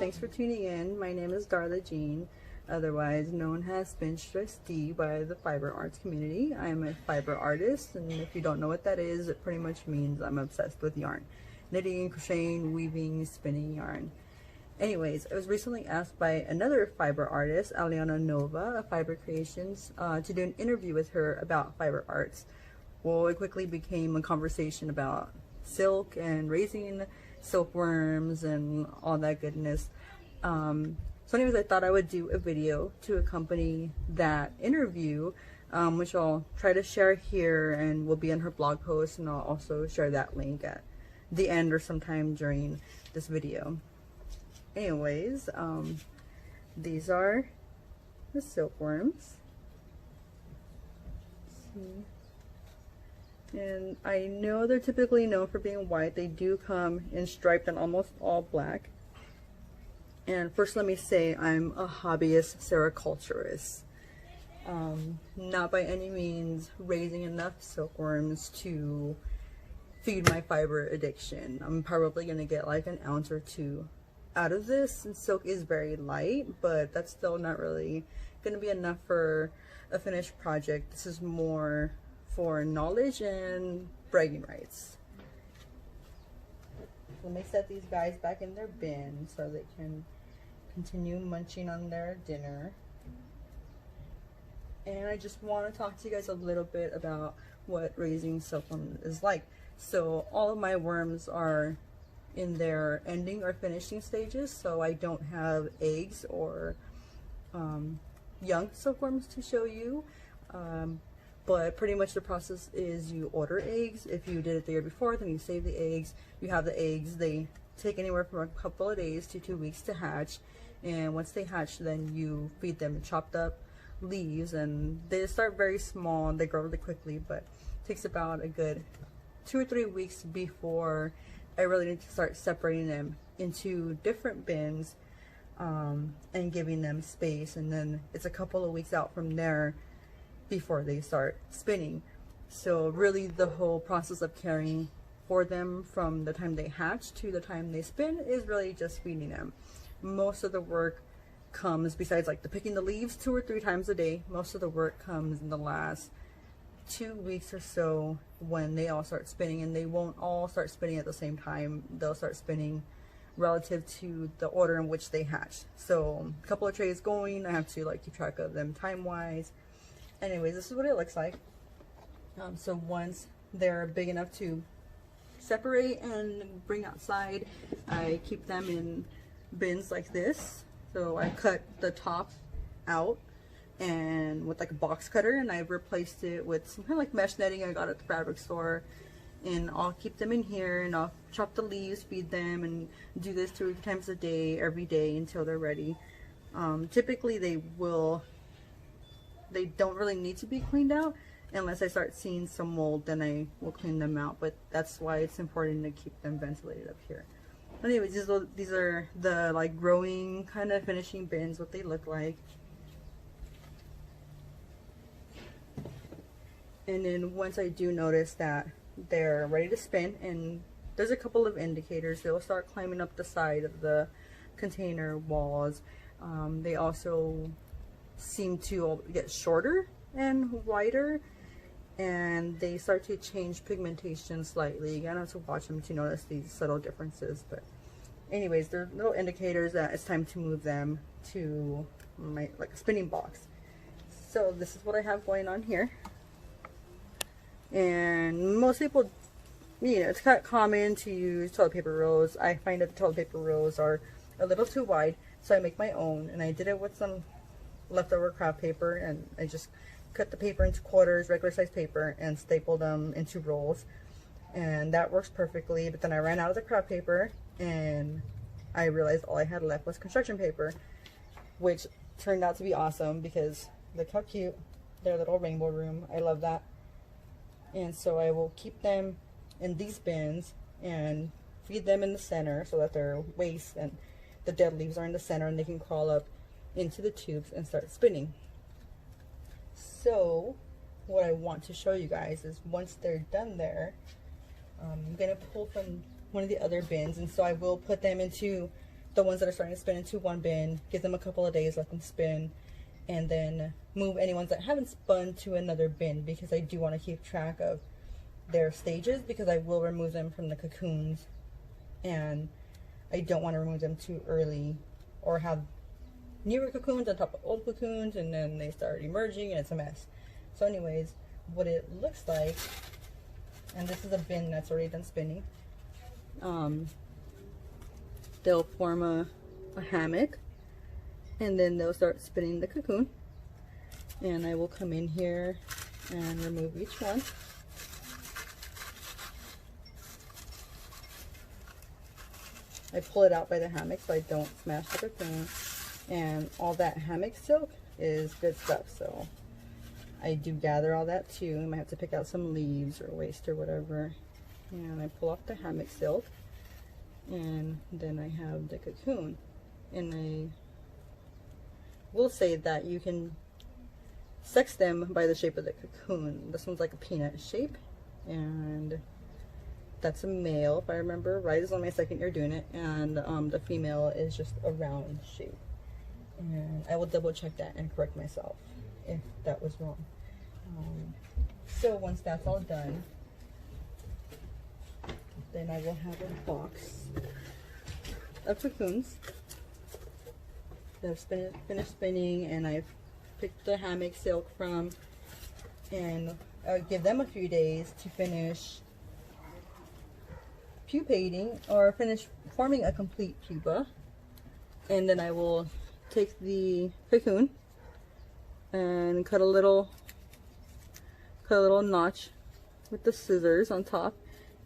thanks for tuning in. My name is Darla Jean, otherwise known as Spinstress D by the fiber arts community. I am a fiber artist, and if you don't know what that is, it pretty much means I'm obsessed with yarn. Knitting, crocheting, weaving, spinning yarn. Anyways, I was recently asked by another fiber artist, Aliana Nova of Fiber Creations, to do an interview with her about fiber arts. Well, it quickly became a conversation about silk and raising silkworms and all that goodness. So anyways, I thought I would do a video to accompany that interview, which I'll try to share here and will be in her blog post, and I'll also share that link at the end or sometime during this video. Anyways, these are the silkworms. And I know they're typically known for being white. They do come in striped and almost all black. And first let me say I'm a hobbyist sericulturist. Not by any means raising enough silkworms to feed my fiber addiction. I'm probably going to get like an ounce or two out of this, and silk is very light, but that's still not really going to be enough for a finished project. This is more for knowledge and bragging rights. Let me set these guys back in their bin so they can continue munching on their dinner. And I just want to talk to you guys a little bit about what raising silkworm is like. So all of my worms are in their ending or finishing stages, so I don't have eggs or young silkworms to show you. But pretty much the process is you order eggs. If you did it the year before, then you save the eggs. You have the eggs. They take anywhere from a couple of days to 2 weeks to hatch. And once they hatch, then you feed them chopped up leaves. And they start very small and they grow really quickly, but it takes about a good 2 or 3 weeks before I really need to start separating them into different bins and giving them space. And then it's a couple of weeks out from there before they start spinning. So really the whole process of caring for them from the time they hatch to the time they spin is really just feeding them. Most of the work comes, besides like the picking the leaves 2 or 3 times a day, most of the work comes in the last 2 weeks or so when they all start spinning. And they won't all start spinning at the same time. They'll start spinning relative to the order in which they hatch. So a couple of trays going, I have to like keep track of them time wise. Anyways, this is what it looks like. So once they're big enough to separate and bring outside, I keep them in bins like this. So I cut the top out and with like a box cutter, and I've replaced it with some kind of like mesh netting I got at the fabric store. And I'll keep them in here, and I'll chop the leaves, feed them, and do this 2 times a day, every day until they're ready. Typically they don't really need to be cleaned out unless I start seeing some mold, then I will clean them out, but that's why it's important to keep them ventilated up here. Anyways, these are the like growing kind of finishing bins, what they look like. And then once I do notice that they're ready to spin, and there's a couple of indicators, they'll start climbing up the side of the container walls. They also seem to get shorter and wider, and they start to change pigmentation slightly. You gotta have to watch them to notice these subtle differences. But anyways, they're little indicators that it's time to move them to my like a spinning box. So this is what I have going on here. And most people, you know, it's kind of common to use toilet paper rolls. I find that the toilet paper rolls are a little too wide, so I make my own, and I did it with some leftover craft paper, and I just cut the paper into quarters, regular size paper, and stapled them into rolls, and that works perfectly. But then I ran out of the craft paper, and I realized all I had left was construction paper, which turned out to be awesome because look how cute their little rainbow room. I love that. And so I will keep them in these bins and feed them in the center so that their waste and the dead leaves are in the center, and they can crawl up into the tubes and start spinning. So what I want to show you guys is once they're done there, I'm gonna pull from one of the other bins, and so I will put them into the ones that are starting to spin into one bin, give them a couple of days, let them spin, and then move any ones that haven't spun to another bin, because I do want to keep track of their stages, because I will remove them from the cocoons, and I don't want to remove them too early or have newer cocoons on top of old cocoons and then they start emerging and it's a mess. So anyways, what it looks like, and this is a bin that's already done spinning, they'll form a hammock, and then they'll start spinning the cocoon, and I will come in here and remove each one. I pull it out by the hammock so I don't smash the cocoon, and all that hammock silk is good stuff, so I do gather all that too. I might have to pick out some leaves or waste or whatever, and I pull off the hammock silk, and then I have the cocoon. And I will say that you can sex them by the shape of the cocoon. This one's like a peanut shape, and that's a male, if I remember right. It's on my second year doing it, and the female is just a round shape. And I will double check that and correct myself if that was wrong. So once that's all done, then I will have a box of cocoons that I've finished spinning, and I've picked the hammock silk from, and I'll give them a few days to finish pupating or finish forming a complete pupa, and then I will take the cocoon and cut a little notch with the scissors on top,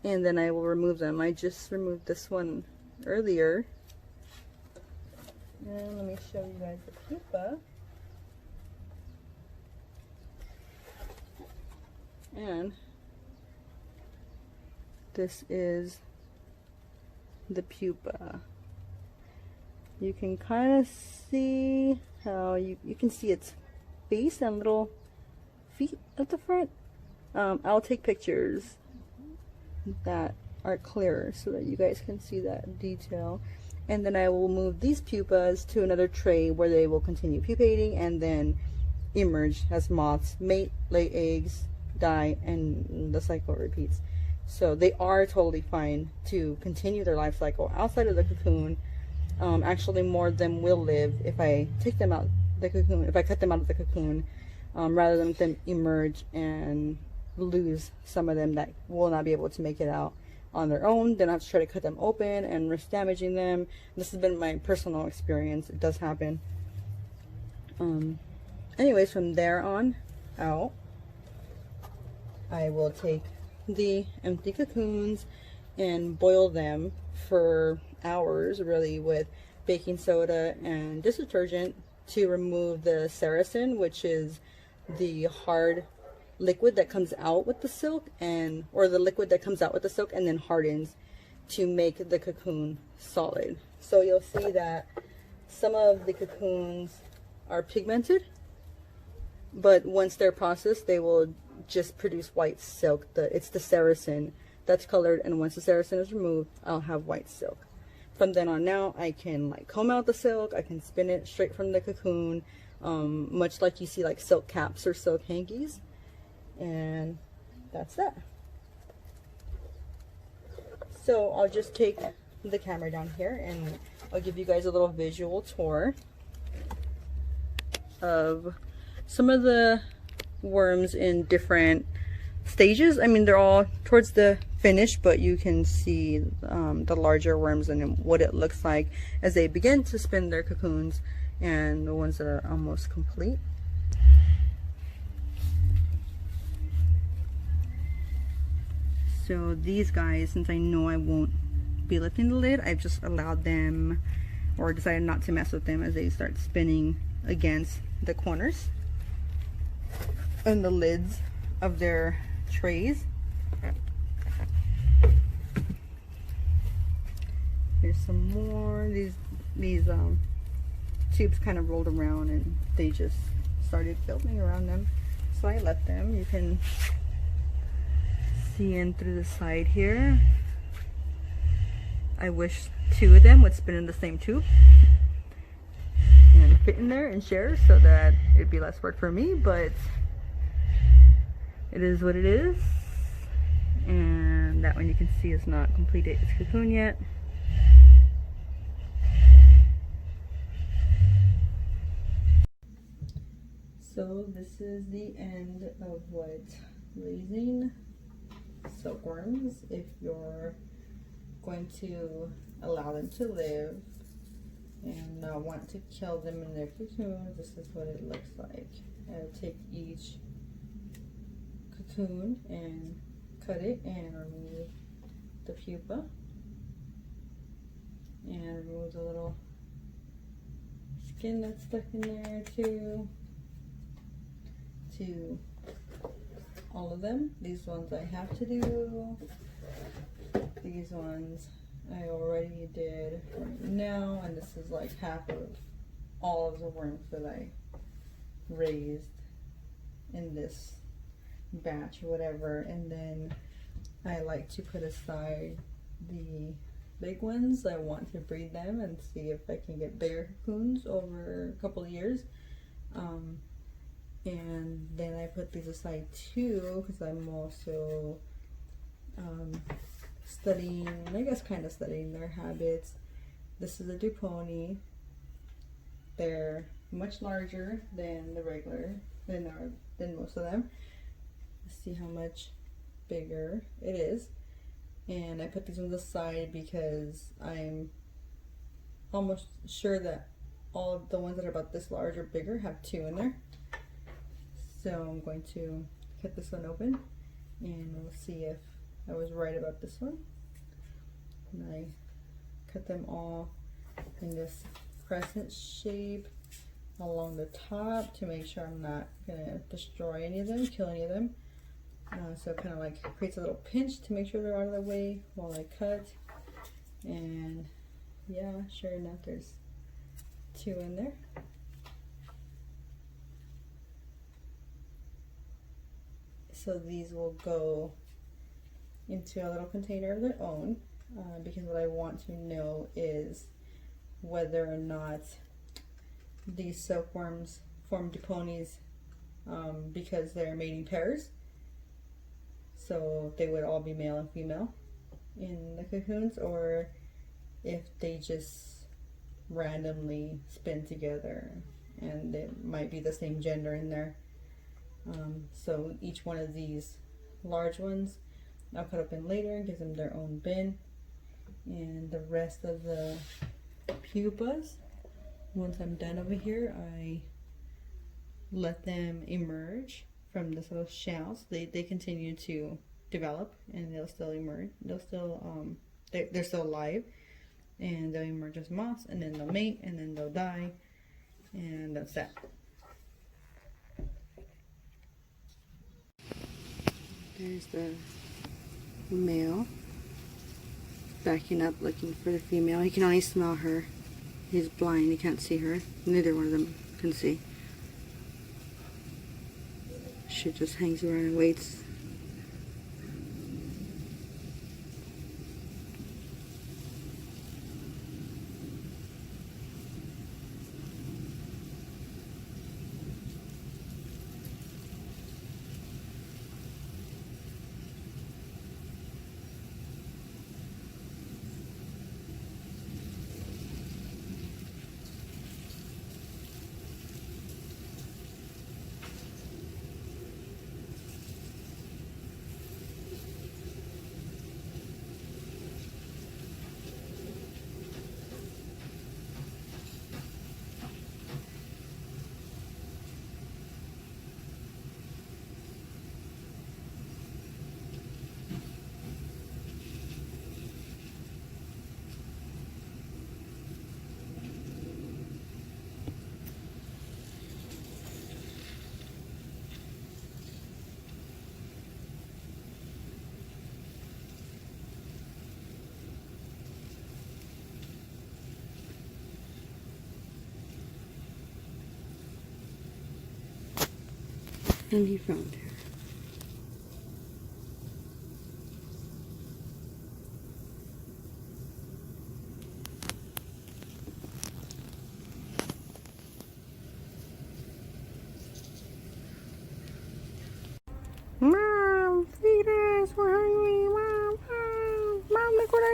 and then I will remove them. I just removed this one earlier, and let me show you guys the pupa. And this is the pupa. You can kind of see how you can see its face and little feet at the front. I'll take pictures that are clearer so that you guys can see that detail, and then I will move these pupas to another tray where they will continue pupating and then emerge as moths, mate, lay eggs, die, and the cycle repeats. So they are totally fine to continue their life cycle outside of the cocoon. Actually, more of them will live if I take them out the cocoon, if I cut them out of the cocoon, rather than them emerge and lose some of them that will not be able to make it out on their own. Then I have to try to cut them open and risk damaging them. This has been my personal experience. It does happen. Anyways, from there on out, I will take the empty cocoons and boil them for hours, really, with baking soda and dish detergent to remove the sericin, which is the hard liquid that comes out with the silk, or the liquid that comes out with the silk and then hardens to make the cocoon solid. So you'll see that some of the cocoons are pigmented, but once they're processed, they will just produce white silk. It's the sericin that's colored, and once the sericin is removed, I'll have white silk. From then on now, I can like comb out the silk, I can spin it straight from the cocoon, much like you see like silk caps or silk hankies, and that's that. So I'll just take the camera down here and I'll give you guys a little visual tour of some of the worms in different stages. I mean, they're all towards the finish, but you can see the larger worms and what it looks like as they begin to spin their cocoons, and the ones that are almost complete. So these guys, since I know I won't be lifting the lid, I've just allowed them, or decided not to mess with them as they start spinning against the corners and the lids of their trays. Here's some more. These tubes kind of rolled around and they just started building around them, so I left them. You can see in through the side here. I wish 2 of them would spin in the same tube and fit in there and share, so that it'd be less work for me, but it is what it is. And that one you can see is not completed its cocoon yet. So this is the end of what raising silkworms, if you're going to allow them to live and not want to kill them in their cocoons. This is what it looks like. I would take each cocoon and cut it and remove the pupa and remove the little skin that's stuck in there too. To all of them. These ones I have to do. These ones I already did right now, and this is like half of all of the worms that I raised in this batch or whatever. And then I like to put aside the big ones. I want to breed them and see if I can get bigger cocoons over a couple of years. And then I put these aside too, because I'm also studying, I guess kind of studying their habits. This is a Duponi. They're much larger than the regular, than most of them. Let's see how much bigger it is. And I put these ones aside because I'm almost sure that all of the ones that are about this large or bigger have 2 in there. So I'm going to cut this one open and we'll see if I was right about this one. And I cut them all in this crescent shape along the top to make sure I'm not gonna destroy any of them, kill any of them. So it kind of like creates a little pinch to make sure they're out of the way while I cut. And yeah, sure enough, there's 2 in there. So these will go into a little container of their own, because what I want to know is whether or not these silkworms form Duponis because they're mating pairs. So they would all be male and female in the cocoons, or if they just randomly spin together and it might be the same gender in there. So each one of these large ones I'll cut open later and give them their own bin, and the rest of the pupas, once I'm done over here, I let them emerge from this little shell. So they continue to develop and they'll still emerge. They'll still they're still alive, and they'll emerge as moths, and then they'll mate, and then they'll die, and that's that. There's the male backing up looking for the female. He can only smell her. He's blind, he can't see her. Neither one of them can see. She just hangs around and waits. And he found her.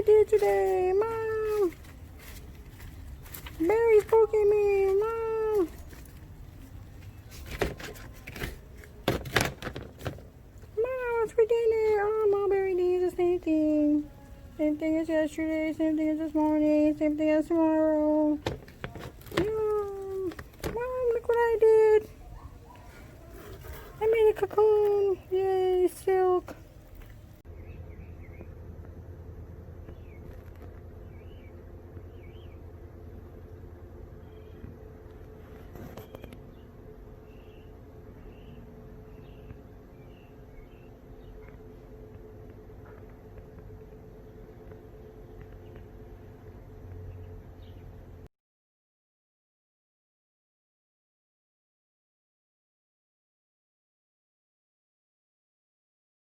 I did today, Mom. Barry's poking me, Mom. Mom, what's for dinner? Oh, Mom, Barry needs the same thing. Same thing as yesterday, same thing as this morning, same thing as tomorrow. Mom, look what I did. I made a cocoon. Yay, silk.